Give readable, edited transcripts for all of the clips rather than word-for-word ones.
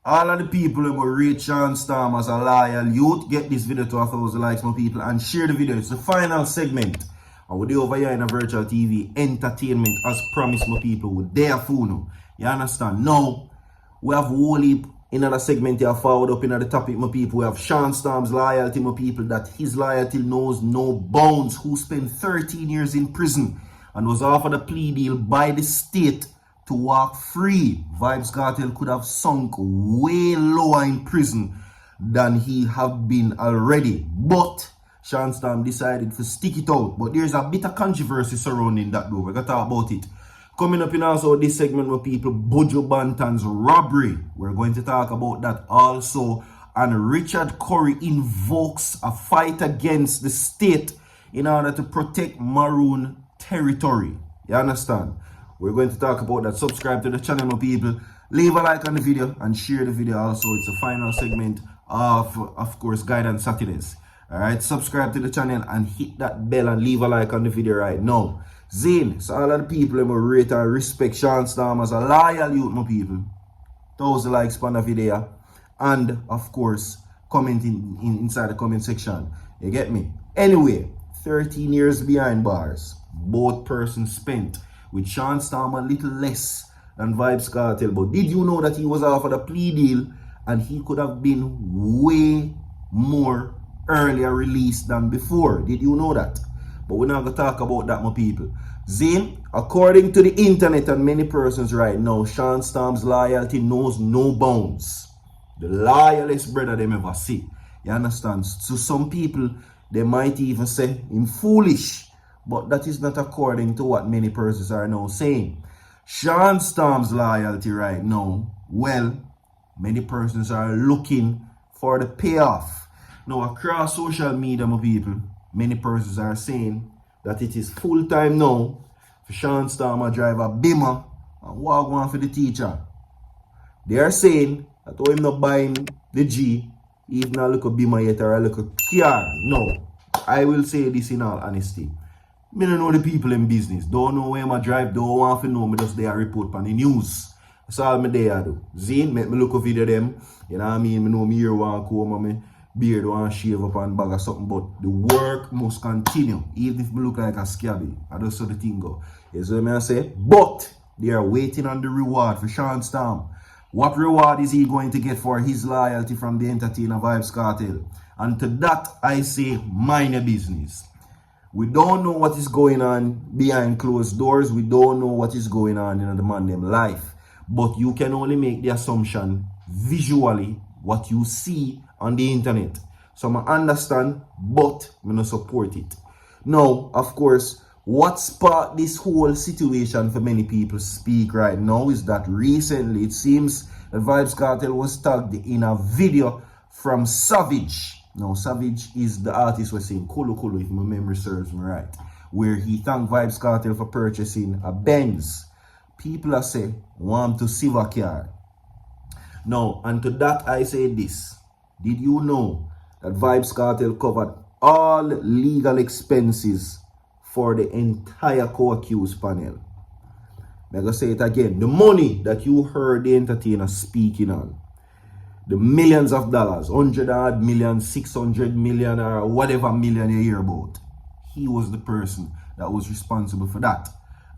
All of the people who will rate Shawn Storm as a loyal youth, get this video to 1,000 likes, my people, and share the video. It's the final segment. And we're over here in a virtual TV entertainment, as promised, my people. We're there for you. You understand? Now, we have whole heap in another segment here forward up in the topic, my people. We have Shawn Storm's loyalty, my people, that his loyalty knows no bounds, who spent 13 years in prison and was offered a plea deal by the state to walk free. VYBZ Kartel could have sunk way lower in prison than he have been already. But Shawn Storm decided to stick it out. But there's a bit of controversy surrounding that though. We're going to talk about it. Coming up in also this segment with people, BUJU Banton's robbery. We're going to talk about that also. And Richard Curry invokes a fight against the state in order to protect Maroon territory. You understand? We're going to talk about that. Subscribe to the channel, my people. Leave a like on the video and share the video also. It's the final segment of course, Guidance Saturdays. Alright, subscribe to the channel and hit that bell and leave a like on the video right now. Zane, so all of the people who rate and respect Shawn Storm as a loyal youth, my people. 1,000 likes on the video. And, of course, comment inside the comment section. You get me? Anyway, 13 years behind bars. Both persons spent with Shawn Storm a little less than VYBZ Kartel. But did you know that he was offered a plea deal and he could have been way more earlier released than before? Did you know that? But we're not going to talk about that, my people. Zane, according to the internet and many persons right now, Shawn Storm's loyalty knows no bounds. The loyalest brother them ever see. You understand? So some people, they might even say him foolish. But that is not according to what many persons are now saying. Shawn Storm's loyalty right now, well, many persons are looking for the payoff. Now, across social media, my people, many persons are saying that it is full time now for Shawn Storm to drive a Beamer and walk one for the teacher. They are saying that oh, him not buying the G, even a little Beamer yet or a little car. No, I will say this in all honesty. I don't know the people in business. Don't know where I drive, don't want to know me just there report on the news. That's all me there do. Zane, make me look a video them. You know what I mean? I know me here want to come and me beard want to shave up and bag or something, but the work must continue. Even if me look like a scabby. I just saw the thing go. You see what I say? But they are waiting on the reward for Shawn Storm. What reward is he going to get for his loyalty from the entertainer VYBZ Kartel? And to that I say, mind your business. We don't know what is going on behind closed doors. We don't know what is going on in the man them life. But you can only make the assumption visually what you see on the internet. So I understand, but I don't support it. Now, of course, what sparked this whole situation for many people speak right now is that recently it seems that VYBZ Kartel was tagged in a video from Savage. Now, Savage is the artist we're saying Kulu Kulu, if my memory serves me right, where he thanked VYBZ Kartel for purchasing a Benz. People are saying, want to see a car. Now, and to that I say this. Did you know that VYBZ Kartel covered all legal expenses for the entire co-accused panel? I'm going to say it again. The money that you heard the entertainer speaking on, the millions of dollars, 100 odd million, 600 million, or whatever million you hear about, he was the person that was responsible for that.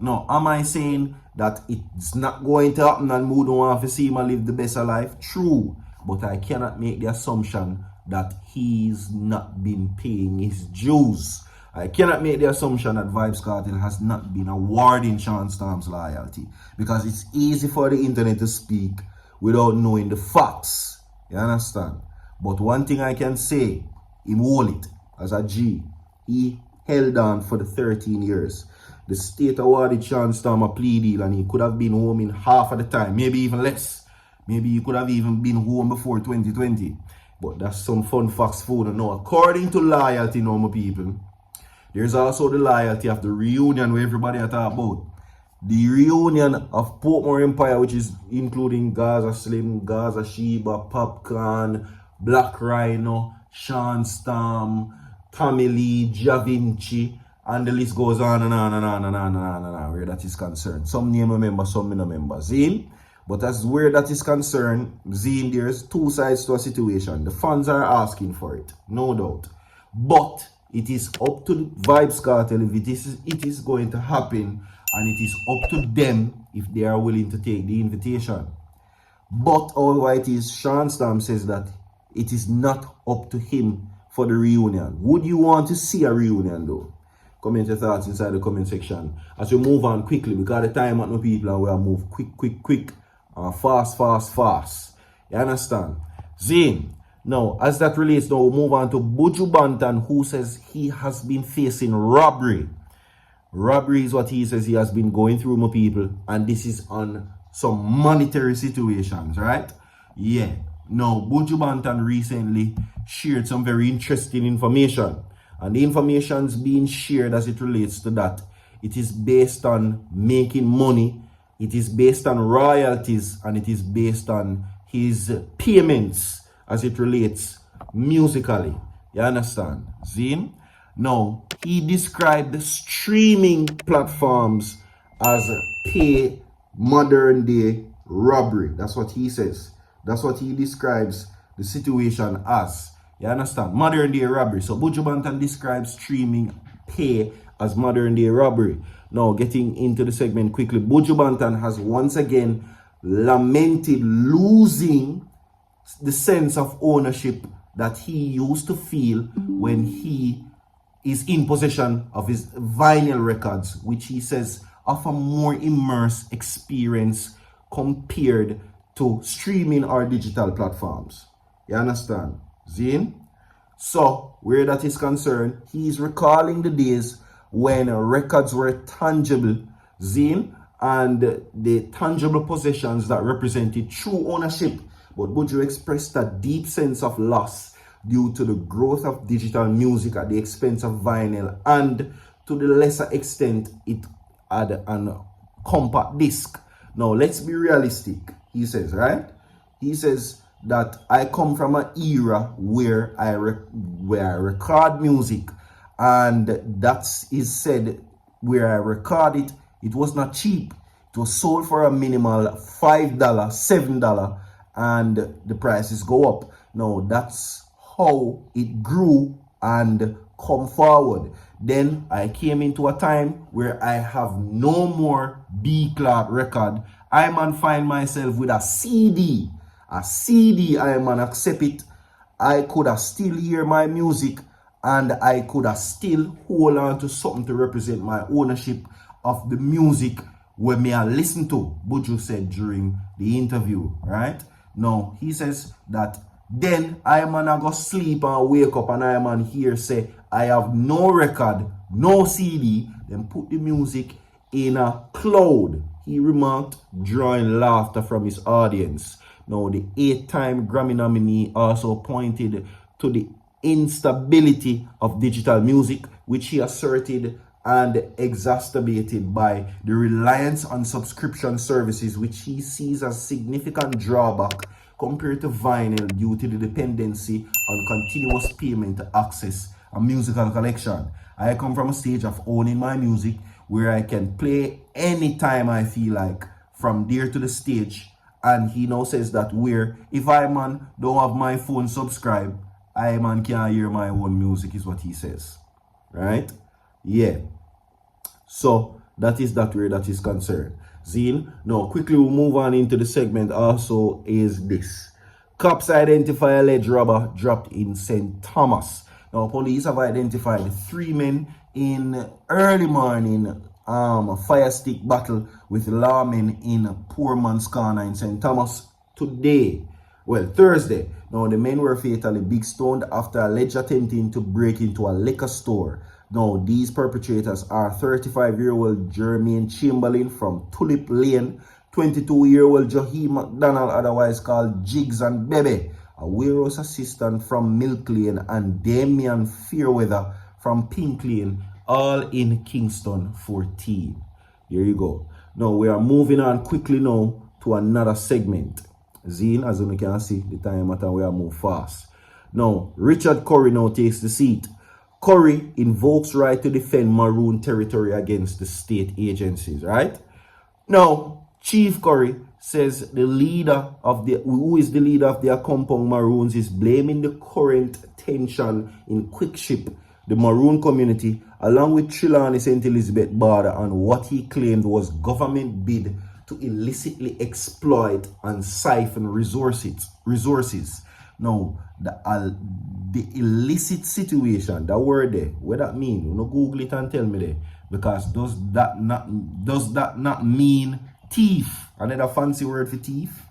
Now, am I saying that it's not going to happen and we don't want to see him live the best of life? True. But I cannot make the assumption that he's not been paying his dues. I cannot make the assumption that VYBZ Kartel has not been awarding Shawn Storm's loyalty. Because it's easy for the internet to speak without knowing the facts. You understand? But one thing I can say, he hold it as a G. He held on for the 13 years. The state awarded Shawn Storm a plea deal and he could have been home in half of the time, maybe even less. Maybe he could have even been home before 2020. But that's some fun facts for you know. According to loyalty, now, my people, there's also the loyalty of the reunion where everybody are talking about. The reunion of Portmore Empire, which is including Gaza Slim, Gaza Sheba, Popcorn, Black Rhino, Shawn Storm, Tommy Lee, Javinci, and the list goes on and on and on and on and on and on where that is concerned. Some name a member, some no member. See? But as where that is concerned, Zine, there's two sides to a situation. The fans are asking for it, no doubt. But it is up to the VYBZ Kartel if it is going to happen, and it is up to them if they are willing to take the invitation. But all it is, Shawn Storm says that it is not up to him for the reunion. Would you want to see a reunion though? Comment your thoughts inside the comment section. As we move on quickly, because the time at no people and we are move quick. Fast. You understand? Zane. Now, as that relates, now we'll move on to BUJU Bantan, who says he has been facing robbery. Robbery is what he says he has been going through, my people, and this is on some monetary situations, right? Yeah. Now, BUJU Bantan recently shared some very interesting information, and the information is being shared as it relates to that. It is based on making money. It is based on royalties, and it is based on his payments as it relates musically. You understand? Zine? Now, he described the streaming platforms as pay modern day robbery. That's what he says. That's what he describes the situation as. You understand? Modern day robbery. So BUJU Bantan describes streaming pay as modern day robbery. Now, getting into the segment quickly, BUJU Bantan has once again lamented losing the sense of ownership that he used to feel when he is in possession of his vinyl records, which he says offer more immersed experience compared to streaming or digital platforms. You understand? Zine? So, where that is concerned, he is recalling the days when records were tangible, Zine, and the tangible possessions that represented true ownership. But BUJU expressed a deep sense of loss due to the growth of digital music at the expense of vinyl, and to the lesser extent it had an compact disc. Now, let's be realistic, he says, right? He says that I come from an era where I record music, and that is said where I record it, it was not cheap. It was sold for a minimal $5, $7, and the prices go up. Now, that's how it grew and come forward. Then I came into a time where I have no more B-class record. I man find myself with a CD. A CD, I man accept it. I could have still hear my music, and I could have still hold on to something to represent my ownership of the music where me I listen to, BUJU said during the interview, right? Now, he says that then I man I go sleep and wake up and I man here say I have no record, no CD, then put the music in a cloud, he remarked, drawing laughter from his audience. Now, the 8-time Grammy nominee also pointed to the instability of digital music, which he asserted and exacerbated by the reliance on subscription services, which he sees as significant drawback compared to vinyl due to the dependency on continuous payment to access a musical collection. I come from a stage of owning my music where I can play anytime I feel like, from there to the stage. And he now says that where if I man don't have my phone subscribe, I man can't hear my own music, is what he says. Right? Yeah. So that is that where that is concerned. Zine. Now quickly we'll move on into the segment also is this. Cops identify alleged robber dropped in St. Thomas. Now police have identified 3 men in early morning fire stick battle with lawmen in Poor Man's Corner in St. Thomas today. Well, Thursday. Now, the men were fatally big stoned after alleged attempting to break into a liquor store. Now, these perpetrators are 35-year-old Jermaine Chamberlain from Tulip Lane, 22-year-old Johi McDonald, otherwise called Jigs and Bebe, a warehouse assistant from Milk Lane, and Damian Fairweather from Pink Lane, all in Kingston 14. Here you go. Now, we are moving on quickly now to another segment. Zine, as you can see, the time matter we are move fast. Now, Richard Curry now takes the seat. Curry invokes right to defend Maroon territory against the state agencies, right? Now, Chief Curry says the leader of the, who is the leader of their compound Maroons, is blaming the current tension in Quickship, the Maroon community, along with Trelawney St. Elizabeth border, on what he claimed was government bid to illicitly exploit and siphon resources. Now, the illicit situation, that word there, what that mean? You know, Google it and tell me there. Because does that not mean thief? Another fancy word for thief?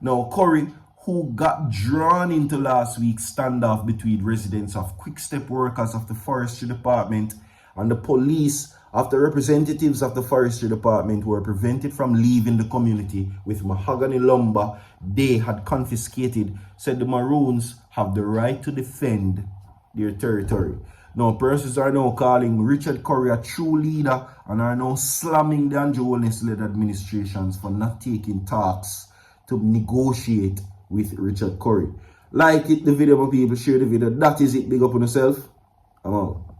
Now, Curry, who got drawn into last week's standoff between residents of Quickstep workers of the Forestry Department and the police after representatives of the Forestry Department were prevented from leaving the community with mahogany lumber they had confiscated, said the Maroons have the right to defend their territory. Now, persons are now calling Richard Curry a true leader and are now slamming the Andrew Holness-led administrations for not taking talks to negotiate with Richard Curry. Like it, the video, my people, share the video. That is it. Big up on yourself. I'm out.